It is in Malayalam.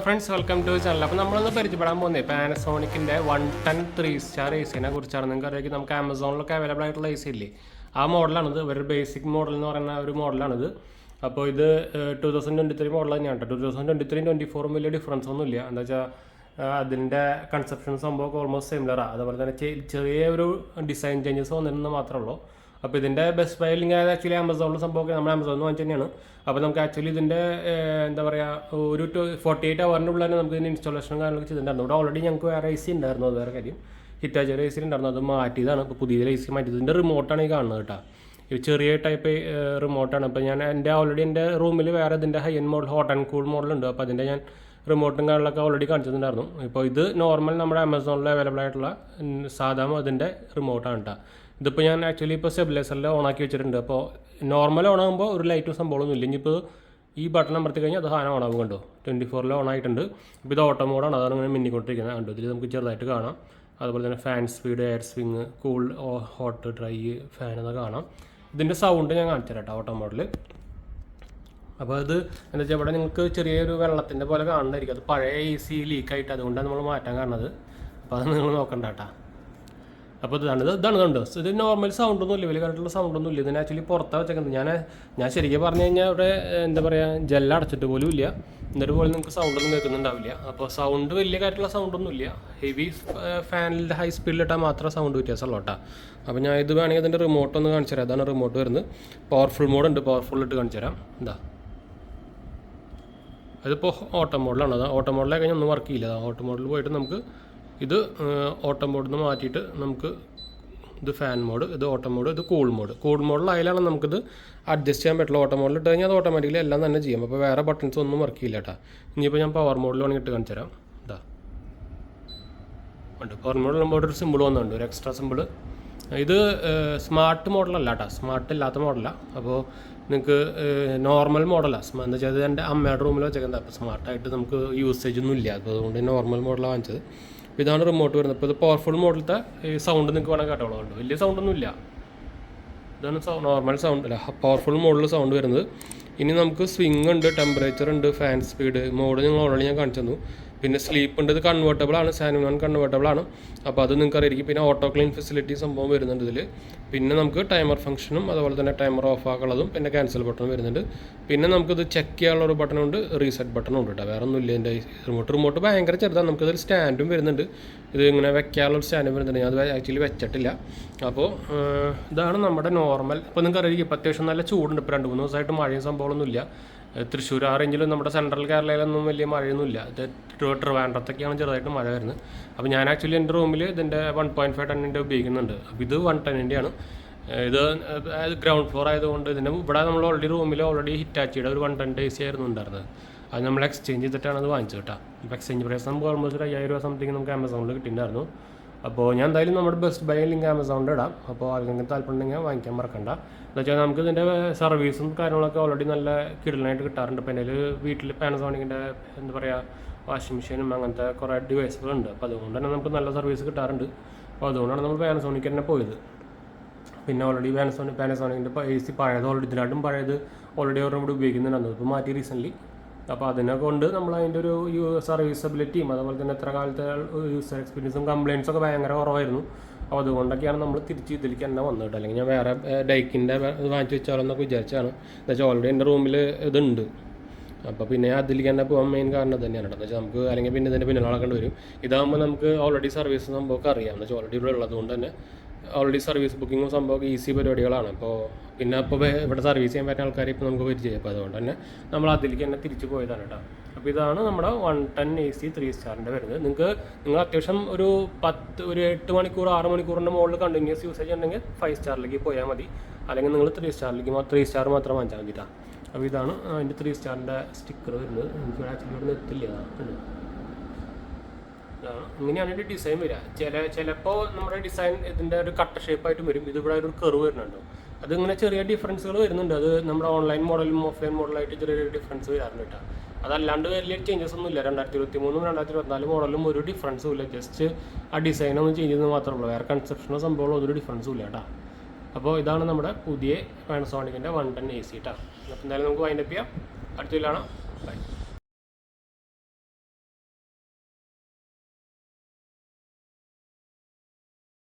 Friends welcome to channel. അപ്പോൾ നമ്മളൊന്ന് പരിചയപ്പെടാൻ പോകുന്നത് പാനസോണിക്കിൻ്റെ 110 3-സ്റ്റാർ എ സിനെ കുറിച്ചാണ്. നിങ്ങൾക്ക് അറിയാം, നമുക്ക് ആമസോണിലൊക്കെ അവൈലബിൾ ആയിട്ടുള്ള എ സി ഇല്ലേ, ആ മോഡലാണിത്. ഒരു ബേസിക് മോഡൽ എന്ന് പറയുന്ന ഒരു മോഡലാണിത്. അപ്പോൾ ഇത് 2023 മോഡൽ തന്നെയാണ് കേട്ടോ. 2023-24 വലിയ ഡിഫറൻസ് ഒന്നുമില്ല. എന്താ വെച്ചാൽ അതിൻ്റെ കൺസെപ്ഷൻ സംഭവമൊക്കെ ഓൾമോസ്റ്റ് സിമിലറാണ്. അതുപോലെ തന്നെ ചെറിയ ഒരു ഡിസൈൻ ചേഞ്ചസ് വന്നിരുന്നത് മാത്രമേ ഉള്ളൂ. അപ്പോൾ ഇതിൻ്റെ ബെസ്റ്റ് ബൈ ലിങ്ക് ആയത് ആക്ച്വലി ആമസോണിൽ സംഭവമൊക്കെ നമ്മൾ ആമസോണിൽ നിന്ന് വാങ്ങിച്ചു തന്നെയാണ്. അപ്പോൾ നമുക്ക് ആക്ച്വലി ഇതിൻ്റെ എന്താ പറയുക, ഒരു 48 ഹവറിൻ്റെ ഉള്ളിൽ തന്നെ നമുക്ക് ഇതിൻ്റെ ഇൻസ്റ്റാളേഷനും കാര്യങ്ങളൊക്കെ ചെയ്തിട്ടുണ്ടായിരുന്നു. ഇവിടെ ഓൾറെഡി ഞങ്ങൾക്ക് വേറെ എ സി ഉണ്ടായിരുന്നു. അത് വേറെ കാര്യം, ഹിറ്റാച്ചി ഒരു എ സി ഉണ്ടായിരുന്നു. അത് മാറ്റിയതാണ്. ഇപ്പോൾ പുതിയ എ സി മാറ്റിയത്. ഇതിൻ്റെ റിമോട്ടാണ് ഈ കാണുന്നത് കേട്ടോ. ഈ ചെറിയ ടൈപ്പ് റിമോട്ടാണ്. അപ്പോൾ ഞാൻ ഓൾറെഡി എൻ്റെ റൂമിൽ വേറെ ഇതിൻ്റെ high end model hot and cool മോഡലുണ്ട്. അപ്പോൾ അതിൻ്റെ ഞാൻ റിമോട്ടും കാര്യങ്ങളൊക്കെ ഓൾറെഡി കാണിച്ചിട്ടുണ്ടായിരുന്നു. ഇപ്പോൾ ഇത് നോർമൽ നമ്മുടെ ആമസോണിൽ അവൈലബിൾ ആയിട്ടുള്ള സാധാരണ അതിൻ്റെ റിമോട്ടാണ് കേട്ടോ. ഇതിപ്പോൾ ഞാൻ ആക്ച്വലി ഇപ്പോൾ സ്റ്റെബിലൈസറിൽ ഓണാക്കി വെച്ചിട്ടുണ്ട്. അപ്പോൾ നോർമൽ ഓണാകുമ്പോൾ ഒരു ലൈറ്റും സംഭവമൊന്നും ഇല്ല. ഇനിയിപ്പോൾ ഈ ബട്ടൺ അമർത്തി കഴിഞ്ഞാൽ അത് സാധനം ഓണാകും. കണ്ടോ, 24 ഓൺ ആയിട്ടുണ്ട്. ഇപ്പോൾ ഇത് ഓട്ടോ മോഡാണ്. അതാണ് ഇങ്ങനെ മിന്നിക്കൊണ്ടിരിക്കുന്നത്. കണ്ടോ, ഇതിൽ നമുക്ക് ചെറുതായിട്ട് കാണാം. അതുപോലെ തന്നെ fan speed, air swing, cool, hot, dry, fan എന്നൊക്കെ കാണാം. ഇതിൻ്റെ സൗണ്ട് ഞാൻ കാണിച്ചു തരാം കേട്ടോ, ഓട്ടോ മോഡൽ. അപ്പോൾ അത് എന്താ വെച്ചാൽ ഇവിടെ നിങ്ങൾക്ക് ചെറിയൊരു വെള്ളത്തിൻ്റെ പോലെ കാണുന്നതായിരിക്കും. അത് പഴയ എ സി ലീക്കായിട്ട്, അതുകൊണ്ടാണ് നമ്മൾ മാറ്റാൻ കാണുന്നത്. അപ്പോൾ അത് നിങ്ങൾ നോക്കണ്ട കേട്ടോ. അപ്പോൾ ഇതാണ് കണ്ടോ, ഇത് നോർമൽ സൗണ്ടൊന്നും ഇല്ല, വലിയ കാര്യമായിട്ടുള്ള സൗണ്ടൊന്നും ഇല്ല. ഇതിന് ആക്ച്വലി പുറത്താണ് വെച്ചേക്കുന്നത്. ഞാൻ ശരിക്കും പറഞ്ഞു കഴിഞ്ഞാൽ ഇവിടെ എന്താ പറയുക, ജെല്ല അടച്ചിട്ട് പോലും ഇല്ല. എന്നിട്ട് പോലും നിങ്ങൾക്ക് സൗണ്ടൊന്നും കേൾക്കുന്നുണ്ടാവില്ല. അപ്പോൾ സൗണ്ട് വലിയ കാര്യമുള്ള സൗണ്ടൊന്നും ഇല്ല. ഹെവി ഫാനിൽ ഹൈ സ്പീഡിലിട്ടാൽ മാത്രമേ സൗണ്ട് വ്യത്യാസമുള്ളൂ കേട്ടോ. അപ്പോൾ ഞാൻ ഇത് വേണമെങ്കിൽ അതിൻ്റെ റിമോട്ട് ഒന്ന് കാണിച്ചു തരാം. അതാണ് റിമോട്ട് വരുന്നത്. പവർഫുൾ മോഡ് ഉണ്ട്, പവർഫുൾ ഇട്ട് കാണിച്ചു തരാം. എന്താ, അതിപ്പോൾ ഓട്ടോ മോഡലാണ്. അത് ഓട്ടോ മോഡലായി കഴിഞ്ഞാൽ ഒന്നും വർക്ക് ചെയ്യില്ല. ഓട്ടോ മോഡിൽ പോയിട്ട് നമുക്ക് ഇത് ഓട്ടോ മോഡിൽ നിന്ന് മാറ്റിയിട്ട് നമുക്ക് ഇത് ഫാൻ മോഡ്, ഇത് ഓട്ടോ മോഡ്, ഇത് കൂൾ മോഡ്. കൂൾ മോഡിലായാലാണ് നമുക്കിത് അഡ്ജസ്റ്റ് ചെയ്യാൻ പറ്റുള്ളൂ. ഓട്ടോ മോഡിൽ ഇട്ട് കഴിഞ്ഞാൽ അത് ഓട്ടോമാറ്റിക്കലി എല്ലാം തന്നെ ചെയ്യും. അപ്പോൾ വേറെ ബട്ടൺസ് ഒന്നും വർക്ക് ചെയ്യില്ല കേട്ടോ. ഇനിയിപ്പോൾ ഞാൻ പവർ മോഡിൽ വേണമെങ്കിൽ ഇട്ട് കാണിച്ചു തരാം. ഇതാ ഉണ്ട്, പവർ മോഡിൽ നമ്മൾ ഒരു സിമ്പിൾ വന്നുണ്ട്, ഒരു എക്സ്ട്രാ സിമ്പിൾ. ഇത് സ്മാർട്ട് മോഡലല്ല കേട്ടോ, സ്മാർട്ട് ഇല്ലാത്ത മോഡലാണ്. അപ്പോൾ നിങ്ങൾക്ക് നോർമൽ മോഡലാണ്. എന്താ വെച്ചാൽ ഇത് എൻ്റെ അമ്മയുടെ റൂമിൽ വെച്ചേക്കുന്നത്. അപ്പോൾ സ്മാർട്ടായിട്ട് നമുക്ക് യൂസേജ് ഒന്നും ഇല്ല. അപ്പോൾ അതുകൊണ്ട് നോർമൽ മോഡലാണ് വാങ്ങിച്ചത്. അപ്പോൾ ഇതാണ് റിമോട്ട് വരുന്നത്. ഇപ്പോൾ ഇത് പവർഫുൾ മോഡലത്തെ സൗണ്ട് നിങ്ങൾക്ക് വേണമെങ്കിൽ കേട്ടോളൂ. ഉണ്ട്, വലിയ സൗണ്ടൊന്നും ഇല്ല. ഇതാണ് നോർമൽ സൗണ്ട് അല്ല, പവർഫുൾ മോഡിൽ സൗണ്ട് വരുന്നത്. ഇനി നമുക്ക് സ്വിങ് ഉണ്ട്, ടെമ്പറേച്ചർ ഉണ്ട്, ഫാൻ സ്പീഡ് മോഡ് നിങ്ങൾ ഓൾറെഡി ഞാൻ കാണിച്ചു തന്നു. പിന്നെ സ്ലീപ്പ് ഉണ്ട്, ഇത് കൺവേർട്ടബിൾ ആണ്, സാനുവൻ കൺവേർട്ടബിൾ ആണ്. അപ്പോൾ അത് നിങ്ങൾക്ക് അറിയായിരിക്കും. പിന്നെ ഓട്ടോ ക്ലീൻ ഫെസിലിറ്റി സംഭവം വരുന്നുണ്ട് ഇതിൽ. പിന്നെ നമുക്ക് ടൈമർ ഫംഗ്ഷനും അതുപോലെ തന്നെ ടൈമർ ഓഫ് ആക്കുള്ളതും പിന്നെ ക്യാൻസൽ ബട്ടണും വരുന്നുണ്ട്. പിന്നെ നമുക്കിത് ചെക്ക് ചെയ്യാനുള്ള ഒരു ബട്ടണുണ്ട്, റീസെറ്റ് ബട്ടണും ഉണ്ട് കേട്ടോ. വേറെ ഒന്നുമില്ല എൻ്റെ റിമോട്ട് ഭയങ്കര ചെറുതാണ്. നമുക്കിതിൽ സ്റ്റാൻഡും വരുന്നുണ്ട്. ഇത് ഇങ്ങനെ വെക്കാനുള്ള ഒരു സ്റ്റാൻഡും വരുന്നുണ്ട്. ഞാൻ അത് ആക്ച്വലി വെച്ചിട്ടില്ല. അപ്പോൾ ഇതാണ് നമ്മുടെ നോർമൽ. ഇപ്പോൾ നിങ്ങൾക്ക് അറിയാം, ഇപ്പോൾ അത്യാവശ്യം നല്ല ചൂടുണ്ട്. ഇപ്പോൾ 2-3 ദിവസമായിട്ട് മഴയും സംഭവമൊന്നുമില്ല. തൃശ്ശൂർ ആ റേഞ്ചിലും നമ്മുടെ സെൻട്രൽ കേരളയിലൊന്നും വലിയ മഴയൊന്നുമില്ല. ഇത് ട്രിവാൻഡ്രത്തൊക്കെയാണ് ചെറുതായിട്ട് മഴ വരുന്നത്. അപ്പോൾ ഞാൻ ആക്ച്വലി എൻ്റെ റൂമിൽ ഇതിൻ്റെ 1.5 ടണ്ണിൻ്റെ ഉപയോഗിക്കുന്നുണ്ട്. അപ്പോൾ ഇത് 1 ടണ്ണിൻ്റെയാണ്. ഇത് ഗ്രൗണ്ട് ഫ്ലോർ ആയതുകൊണ്ട് ഇതിൻ്റെ ഇവിടെ നമ്മൾ റൂമിൽ ഹിറ്റാച്ചിയുടെ ഒരു 110 AC ആയിരുന്നു ഉണ്ടായിരുന്നത്. അത് നമ്മൾ എക്സ്ചേഞ്ച് ചെയ്തിട്ടാണ് അത് വാങ്ങിച്ചത് കേട്ടോ. ഇപ്പോൾ എക്സ്ചേഞ്ച് പ്രൈസ് നമുക്ക് ഓൾമോസ്റ്റ് 5000 രൂപ സംതിങ് നമുക്ക് ആമസോണിൽ കിട്ടിയിട്ടുണ്ടായിരുന്നു. അപ്പോൾ ഞാൻ എന്തായാലും നമ്മുടെ ബെസ്റ്റ് ബൈ ലിങ്ക് ആമസോണിൽ ഇടാം. അപ്പോൾ ആർക്കെങ്കിലും താല്പര്യമുണ്ടെങ്കിൽ വാങ്ങിക്കാൻ മറക്കണ്ട. എന്ന് വെച്ചാൽ നമുക്ക് ഇതിൻ്റെ സർവീസും കാര്യങ്ങളൊക്കെ ഓൾറെഡി നല്ല കിടലായിട്ട് കിട്ടാറുണ്ട്. ഇപ്പോൾ എൻ്റെ വീട്ടിൽ പാനസോണിക്കിൻ്റെ എന്താ പറയുക, വാഷിംഗ് മെഷീനും അങ്ങനത്തെ കുറേ ഡിവൈസുകളുണ്ട്. അപ്പോൾ അതുകൊണ്ട് തന്നെ നമുക്ക് നല്ല സർവീസ് കിട്ടാറുണ്ട്. അപ്പോൾ അതുകൊണ്ടാണ് നമ്മൾ പാനസോണിക്ക് തന്നെ പോയത്. പിന്നെ ഓൾറെഡി പാനസോണിക്കിൻ്റെ AC പഴയത് ഇതിനായിട്ടും പഴയത് ഓൾറെഡി അവരുടെ കൂടെ ഉപയോഗിക്കുന്നുണ്ടായിരുന്നു. ഇപ്പോൾ മാറ്റി റീസെൻ്റ്ലി. അപ്പോൾ അതിനെ കൊണ്ട് നമ്മൾ അതിൻ്റെ ഒരു സർവീസബിലിറ്റിയും അതുപോലെ തന്നെ എത്ര കാലത്തെ യൂസർ എക്സ്പീരിയൻസും കംപ്ലയിൻസും ഒക്കെ ഭയങ്കര കുറവായിരുന്നു. അപ്പോൾ അതുകൊണ്ടൊക്കെയാണ് നമ്മൾ തിരിച്ച് ഇതിലേക്ക് തന്നെ വന്നിട്ട്. അല്ലെങ്കിൽ ഞാൻ വേറെ ഡൈക്കിൻ്റെ ഇത് വാങ്ങിച്ച് വെച്ചാലോന്നൊക്കെ വിചാരിച്ചാണ്. എന്താ വെച്ചാൽ ഓൾറെഡി എൻ്റെ റൂമിൽ ഇതുണ്ട്. അപ്പോൾ പിന്നെ അതിലേക്ക് തന്നെ പോകാൻ മെയിൻ കാരണം തന്നെയാണ്. എന്താ വെച്ചാൽ നമുക്ക് അല്ലെങ്കിൽ പിന്നെ ഇതിൻ്റെ പിന്നിൽ നടക്കേണ്ടി വരും. ഇതാകുമ്പോൾ നമുക്ക് ഓൾറെഡി സർവീസ് സംഭവമൊക്കെ അറിയാം. എന്ന് വെച്ചാൽ ഓൾറെഡി ഇവിടെ ഉള്ളതുകൊണ്ട് തന്നെ ഓൾറെഡി സർവീസ് ബുക്കിങ്ങും സംഭവമൊക്കെ ഈസി പരിപാടികളാണ്. അപ്പോൾ ഇവിടെ സർവീസ് ചെയ്യാൻ പറ്റുന്ന ആൾക്കാരെ ഇപ്പോൾ നമുക്ക് പരിചയം. അപ്പോൾ അതുകൊണ്ട് തന്നെ നമ്മൾ അതിലേക്ക് തന്നെ തിരിച്ച് പോയതാണ് കേട്ടോ. അപ്പോൾ ഇതാണ് നമ്മുടെ 110 AC 3-സ്റ്റാറിൻ്റെ വരുന്നത്. നിങ്ങൾ അത്യാവശ്യം ഒരു 8 മണിക്കൂർ 6 മണിക്കൂറിൻ്റെ മുകളിൽ കണ്ടിന്യൂസ് യൂസേജ് ഉണ്ടെങ്കിൽ 5 സ്റ്റാറിലേക്ക് പോയാൽ മതി. അല്ലെങ്കിൽ നിങ്ങൾ 3 സ്റ്റാർ മാത്രം വാങ്ങിച്ചാൽ മതി കേട്ടോ. അപ്പോൾ ഇതാണ് അതിൻ്റെ 3 സ്റ്റാറിൻ്റെ സ്റ്റിക്കർ വരുന്നത്. എനിക്ക് ആക്ച്വലി ഇവിടെ എത്തില്ല. ഇങ്ങനെയാണ് ഇതിൻ്റെ ഡിസൈൻ വരിക. ചിലപ്പോൾ നമ്മുടെ ഡിസൈൻ ഇതിൻ്റെ ഒരു കട്ട ഷേപ്പായിട്ടും വരും. ഇതിവിടെ ഒരു കർവ് വരുന്നുണ്ട്. അതിങ്ങനെ ചെറിയ ഡിഫറൻസുകൾ വരുന്നുണ്ട്. അത് നമ്മുടെ ഓൺലൈൻ മോഡലും ഓഫ്ലൈൻ മോഡലായിട്ട് ചെറിയൊരു ഡിഫറൻസ് വരാറുണ്ട് കേട്ടോ. അതല്ലാണ്ട് വലിയ ചേഞ്ചസ് ഒന്നും ഇല്ല. 2023 2024 മോഡലും ഒരു ഡിഫറൻസും ഇല്ല. ജസ്റ്റ് ആ ഡിസൈനൊന്നും ചേഞ്ച് ചെയ്യുന്നത് മാത്രമേ ഉള്ളൂ. വേറെ കൺസെപ്ഷനോ സംഭവമോ ഒരു ഡിഫറൻസും ഇല്ല കേട്ടോ. അപ്പോൾ ഇതാണ് നമ്മുടെ പുതിയ പാനസോണിക്കിൻ്റെ 110 AC കേട്ടോ. അപ്പോൾ എന്തായാലും നമുക്ക് വൈൻഡപ്പ് ചെയ്യാം. അടുത്ത കാണാം. ബൈ.